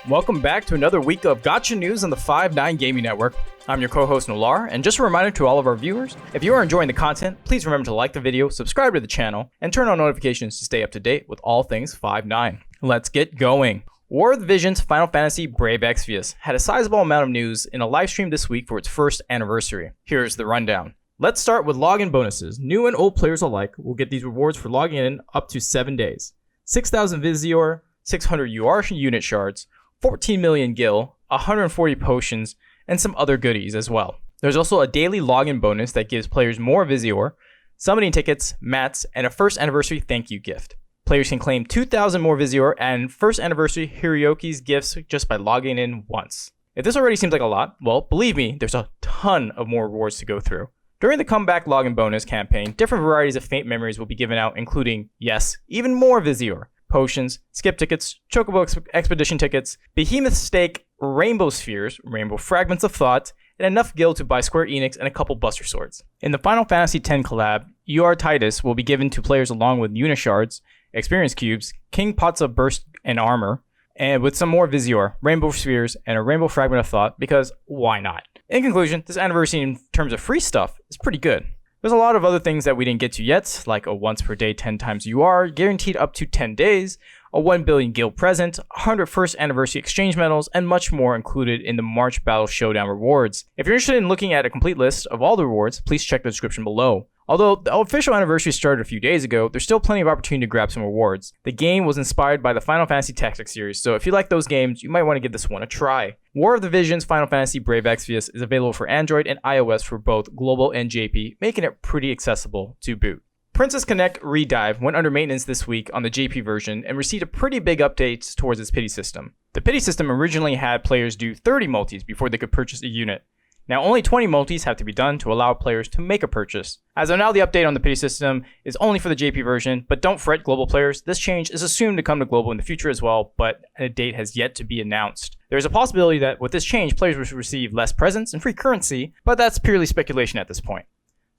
Welcome back to another week of Gacha news on the 5-9 Gaming Network. I'm your co-host Nolar, and just a reminder to all of our viewers, if you are enjoying the content, please remember to like the video, subscribe to the channel, and turn on notifications to stay up to date with all things 5-9. Let's get going. War of the Visions Final Fantasy Brave Exvius had a sizable amount of news in a livestream this week for its first anniversary. Here's the rundown. Let's start with login bonuses. New and old players alike will get these rewards for logging in up to 7 days. 6,000 Visior, 600 UR unit shards, 14 million gil, 140 potions, and some other goodies as well. There's also a daily login bonus that gives players more Visior, summoning tickets, mats, and a first anniversary thank you gift. Players can claim 2,000 more Visior and first anniversary Hiryoki's gifts just by logging in once. If this already seems like a lot, well, believe me, there's a ton of more rewards to go through. During the comeback login bonus campaign, different varieties of faint memories will be given out, including, yes, even more Visior, potions, skip tickets, chocobo expedition tickets, behemoth stake, rainbow spheres, rainbow fragments of thought, and enough gil to buy Square Enix and a couple Buster Swords. In the Final Fantasy X collab, UR Titus will be given to players along with Unishards, Experience Cubes, King Potsa Burst and Armor, and with some more Visior, rainbow spheres, and a rainbow fragment of thought, because why not? In conclusion, this anniversary in terms of free stuff is pretty good. There's a lot of other things that we didn't get to yet, like a once per day 10 times UR, guaranteed up to 10 days, a 1 billion gil present, 100 first anniversary exchange medals, and much more included in the March Battle Showdown rewards. If you're interested in looking at a complete list of all the rewards, please check the description below. Although the official anniversary started a few days ago, there's still plenty of opportunity to grab some rewards. The game was inspired by the Final Fantasy Tactics series, so if you like those games, you might want to give this one a try. War of the Visions Final Fantasy Brave Exvius is available for Android and iOS for both global and JP, making it pretty accessible to boot. Princess Connect Redive went under maintenance this week on the JP version and received a pretty big update towards its pity system. The pity system originally had players do 30 multis before they could purchase a unit. Now only 20 multis have to be done to allow players to make a purchase. As of now, the update on the pity system is only for the JP version, but don't fret global players, this change is assumed to come to global in the future as well, but a date has yet to be announced. There is a possibility that with this change, players will receive less presents and free currency, but that's purely speculation at this point.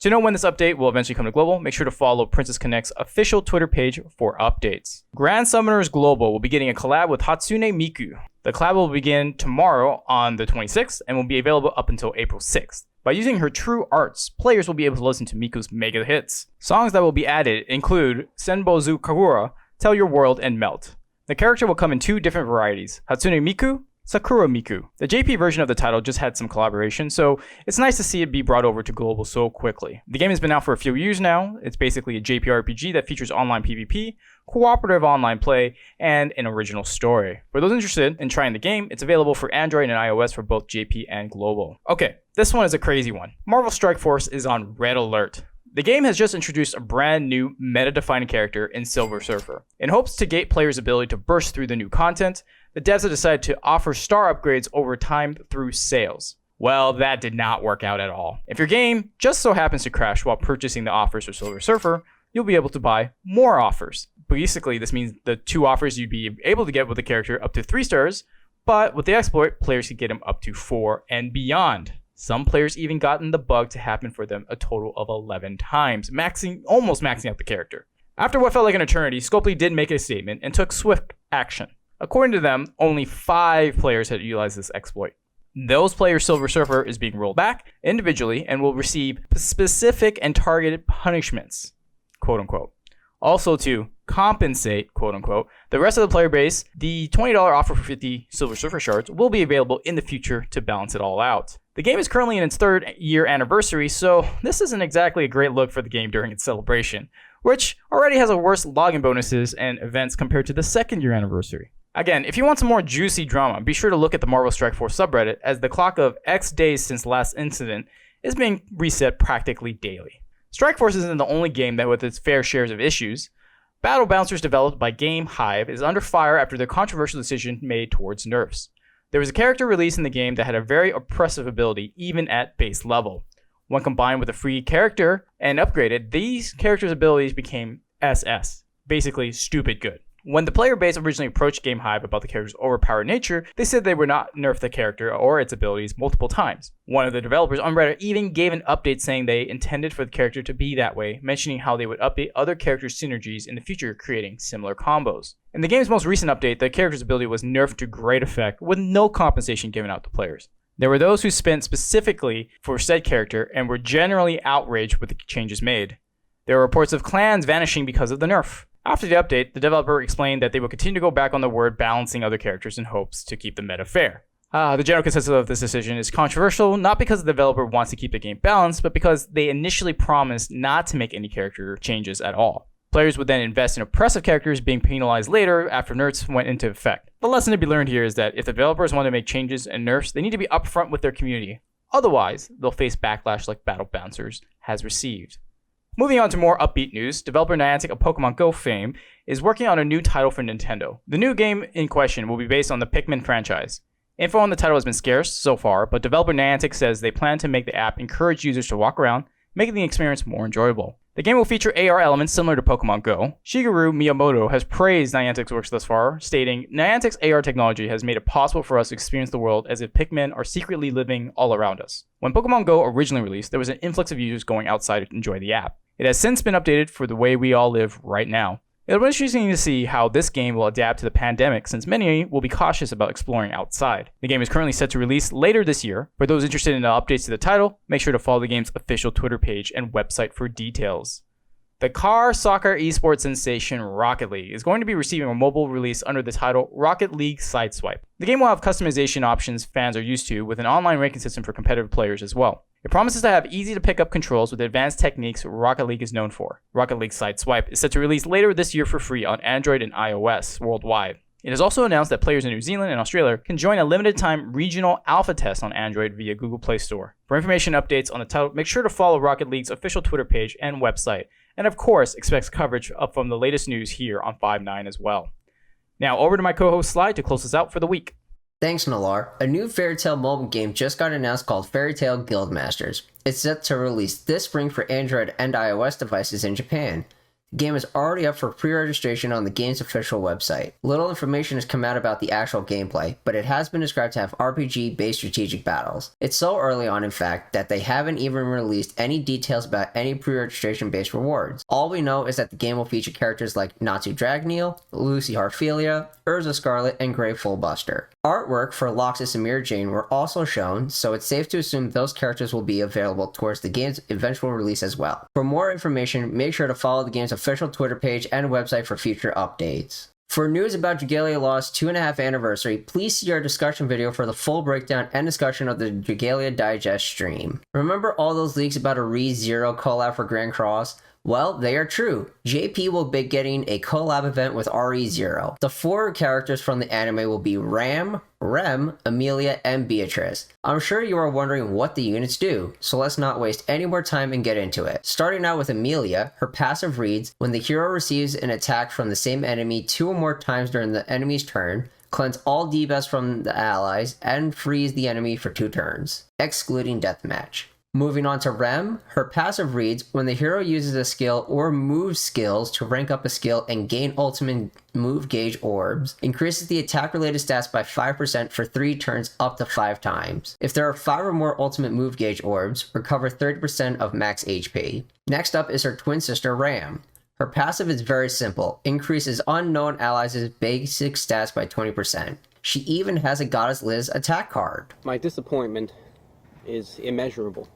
To know when this update will eventually come to global, make sure to follow Princess Connect's official Twitter page for updates. Grand Summoners Global will be getting a collab with Hatsune Miku. The collab will begin tomorrow on the 26th and will be available up until April 6th. By using her true arts, players will be able to listen to Miku's mega hits. Songs that will be added include Senbozu Kagura, Tell Your World, and Melt. The character will come in 2 different varieties, Hatsune Miku, Sakura Miku. The JP version of the title just had some collaboration, so it's nice to see it be brought over to global so quickly. The game has been out for a few years now. It's basically a JP RPG that features online PvP, cooperative online play, and an original story. For those interested in trying the game, it's available for Android and iOS for both JP and global. Okay, this one is a crazy one. Marvel Strike Force is on red alert. The game has just introduced a brand new meta-defining character in Silver Surfer. In hopes to gate players' ability to burst through the new content, the devs have decided to offer star upgrades over time through sales. Well, that did not work out at all. If your game just so happens to crash while purchasing the offers for Silver Surfer, you'll be able to buy more offers. Basically, this means the 2 offers you'd be able to get with the character up to 3 stars, but with the exploit, players could get them up to 4 and beyond. Some players even gotten the bug to happen for them a total of 11 times, almost maxing out the character. After what felt like an eternity, Scopely did make a statement and took swift action. According to them, only 5 players had utilized this exploit. Those players' Silver Surfer is being rolled back individually and will receive specific and targeted punishments, quote unquote. Also to compensate, quote unquote, the rest of the player base, the $20 offer for 50 Silver Surfer shards will be available in the future to balance it all out. The game is currently in its 3rd year anniversary, so this isn't exactly a great look for the game during its celebration, which already has a worse login bonuses and events compared to the 2nd year anniversary. Again, if you want some more juicy drama, be sure to look at the Marvel Strike Force subreddit, as the clock of X days since last incident is being reset practically daily. Strike Force isn't the only game that with its fair shares of issues. Battle Bouncers developed by Game Hive is under fire after their controversial decision made towards nerfs. There was a character released in the game that had a very oppressive ability even at base level. When combined with a free character and upgraded, these characters' abilities became SS, basically stupid good. When the player base originally approached Game Hive about the character's overpowered nature, they said they would not nerf the character or its abilities multiple times. One of the developers on Reddit even gave an update saying they intended for the character to be that way, mentioning how they would update other characters' synergies in the future, creating similar combos. In the game's most recent update, the character's ability was nerfed to great effect, with no compensation given out to players. There were those who spent specifically for said character and were generally outraged with the changes made. There were reports of clans vanishing because of the nerf. After the update, the developer explained that they will continue to go back on their word balancing other characters in hopes to keep the meta fair. The general consensus of this decision is controversial, not because the developer wants to keep the game balanced, but because they initially promised not to make any character changes at all. Players would then invest in oppressive characters being penalized later after nerfs went into effect. The lesson to be learned here is that if the developers want to make changes and nerfs, they need to be upfront with their community. Otherwise, they'll face backlash like Battle Bouncers has received. Moving on to more upbeat news, developer Niantic of Pokemon Go fame is working on a new title for Nintendo. The new game in question will be based on the Pikmin franchise. Info on the title has been scarce so far, but developer Niantic says they plan to make the app encourage users to walk around, making the experience more enjoyable. The game will feature AR elements similar to Pokemon Go. Shigeru Miyamoto has praised Niantic's works thus far, stating, "Niantic's AR technology has made it possible for us to experience the world as if Pikmin are secretly living all around us." When Pokemon Go originally released, there was an influx of users going outside to enjoy the app. It has since been updated for the way we all live right now. It'll be interesting to see how this game will adapt to the pandemic, since many will be cautious about exploring outside. The game is currently set to release later this year. For those interested in the updates to the title, make sure to follow the game's official Twitter page and website for details. The car soccer esports sensation Rocket League is going to be receiving a mobile release under the title Rocket League Sideswipe. The game will have customization options fans are used to, with an online ranking system for competitive players as well. It promises to have easy to pick up controls with advanced techniques Rocket League is known for. Rocket League Sideswipe is set to release later this year for free on Android and iOS worldwide. It is also announced that players in New Zealand and Australia can join a limited time regional alpha test on Android via Google Play Store. For information updates on the title, make sure to follow Rocket League's official Twitter page and website. And of course, expect coverage up from the latest news here on 5-9 as well. Now over to my co-host Sly to close us out for the week. Thanks, Nalar. A new Fairy Tail mobile game just got announced called Fairy Tail Guildmasters. It's set to release this spring for Android and iOS devices in Japan. The game is already up for pre-registration on the game's official website. Little information has come out about the actual gameplay, but it has been described to have RPG-based strategic battles. It's so early on, in fact, that they haven't even released any details about any pre-registration-based rewards. All we know is that the game will feature characters like Natsu Dragneel, Lucy Harphelia, Urza Scarlet, and Grey Fullbuster. Artwork for Loxus and Mirror Jane were also shown, so it's safe to assume those characters will be available towards the game's eventual release as well. For more information, make sure to follow the game's official Twitter page and website for future updates. For news about Dragalia Lost 2.5 anniversary, please see our discussion video for the full breakdown and discussion of the Dragalia Digest stream. Remember all those leaks about a ReZero collab for Grand Cross? Well, they are true. JP will be getting a collab event with ReZero. The 4 characters from the anime will be Ram, Rem, Amelia, and Beatrice. I'm sure you are wondering what the units do, so let's not waste any more time and get into it. Starting out with Amelia, her passive reads, when the hero receives an attack from the same enemy 2 or more times during the enemy's turn, cleanse all debuffs from the allies, and freeze the enemy for 2 turns, excluding deathmatch. Moving on to Rem, her passive reads, when the hero uses a skill or moves skills to rank up a skill and gain ultimate move gauge orbs, increases the attack related stats by 5% for 3 turns up to 5 times. If there are 5 or more ultimate move gauge orbs, recover 30% of max HP. Next up is her twin sister Ram. Her passive is very simple, increases unknown allies' basic stats by 20%. She even has a Goddess Liz attack card. My disappointment is immeasurable,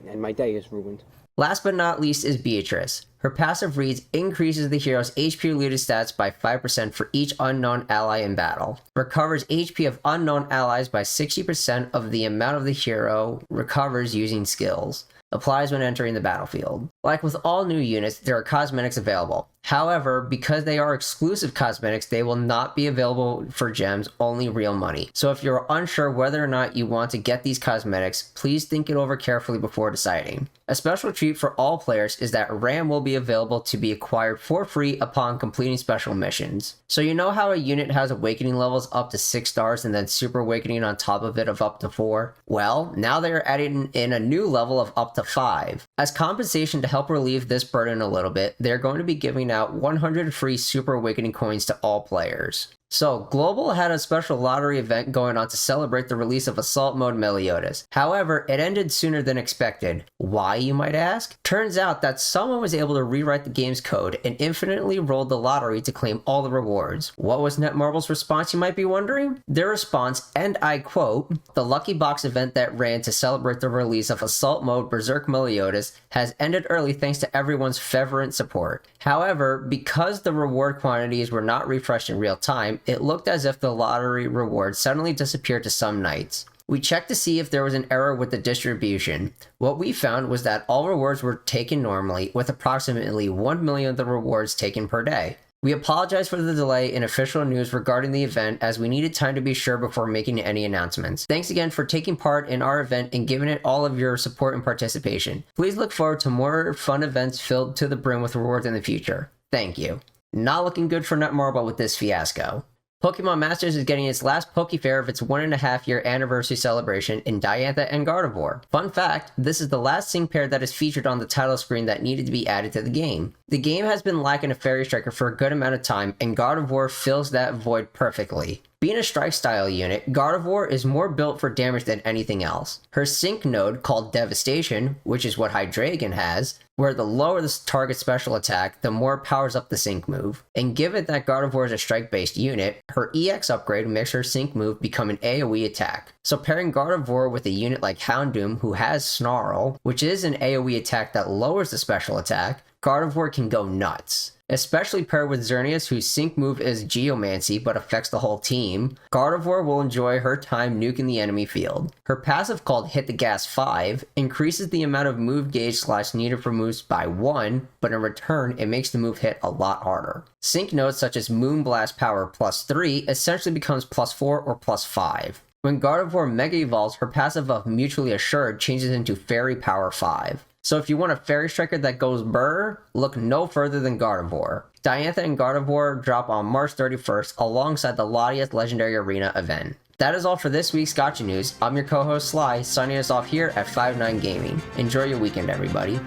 and my day is ruined. Last but not least is Beatrice. Her passive reads, increases the hero's HP related stats by 5% for each unknown ally in battle. Recovers HP of unknown allies by 60% of the amount of the hero recovers using skills. Applies when entering the battlefield. Like with all new units, there are cosmetics available. However, because they are exclusive cosmetics, they will not be available for gems, only real money. So if you're unsure whether or not you want to get these cosmetics, please think it over carefully before deciding. A special treat for all players is that Ram will be available to be acquired for free upon completing special missions. So you know how a unit has awakening levels up to 6 stars and then super awakening on top of it of up to 4? Well, now they are adding in a new level of up to 5. As compensation to help relieve this burden a little bit, they're going to be giving out 100 free Super Awakening coins to all players. So, Global had a special lottery event going on to celebrate the release of Assault Mode Meliodas. However, it ended sooner than expected. Why, you might ask? Turns out that someone was able to rewrite the game's code and infinitely rolled the lottery to claim all the rewards. What was Netmarble's response, you might be wondering? Their response, and I quote, "The Lucky Box event that ran to celebrate the release of Assault Mode Berserk Meliodas has ended early thanks to everyone's fervent support. However, because the reward quantities were not refreshed in real time, it looked as if the lottery rewards suddenly disappeared to some nights. We checked to see if there was an error with the distribution. What we found was that all rewards were taken normally, with approximately 1 million of the rewards taken per day. We apologize for the delay in official news regarding the event, as we needed time to be sure before making any announcements. Thanks again for taking part in our event and giving it all of your support and participation. Please look forward to more fun events filled to the brim with rewards in the future. Thank you." Not looking good for Netmarble with this fiasco. Pokemon Masters is getting its last Pokefair of its 1.5-year anniversary celebration in Diantha and Gardevoir. Fun fact, this is the last sync pair that is featured on the title screen that needed to be added to the game. The game has been lacking a Fairy Striker for a good amount of time, and Gardevoir fills that void perfectly. Being a strike style unit, Gardevoir is more built for damage than anything else. Her sync node, called Devastation, which is what Hydreigon has, where the lower the target special attack, the more it powers up the sync move. And given that Gardevoir is a strike-based unit, her EX upgrade makes her sync move become an AoE attack. So pairing Gardevoir with a unit like Houndoom, who has Snarl, which is an AoE attack that lowers the special attack, Gardevoir can go nuts. Especially paired with Xerneas, whose sync move is Geomancy but affects the whole team, Gardevoir will enjoy her time nuking the enemy field. Her passive, called Hit the Gas 5, increases the amount of move gauge / needed for moves by 1, but in return it makes the move hit a lot harder. Sync nodes such as Moonblast Power +3 essentially becomes +4 or +5. When Gardevoir Mega Evolves, her passive of Mutually Assured changes into Fairy Power 5. So if you want a Fairy Striker that goes brr, look no further than Gardevoir. Diantha and Gardevoir drop on March 31st alongside the Latias Legendary Arena event. That is all for this week's Gacha News. I'm your co-host Sly, signing us off here at 5-9 Gaming. Enjoy your weekend, everybody.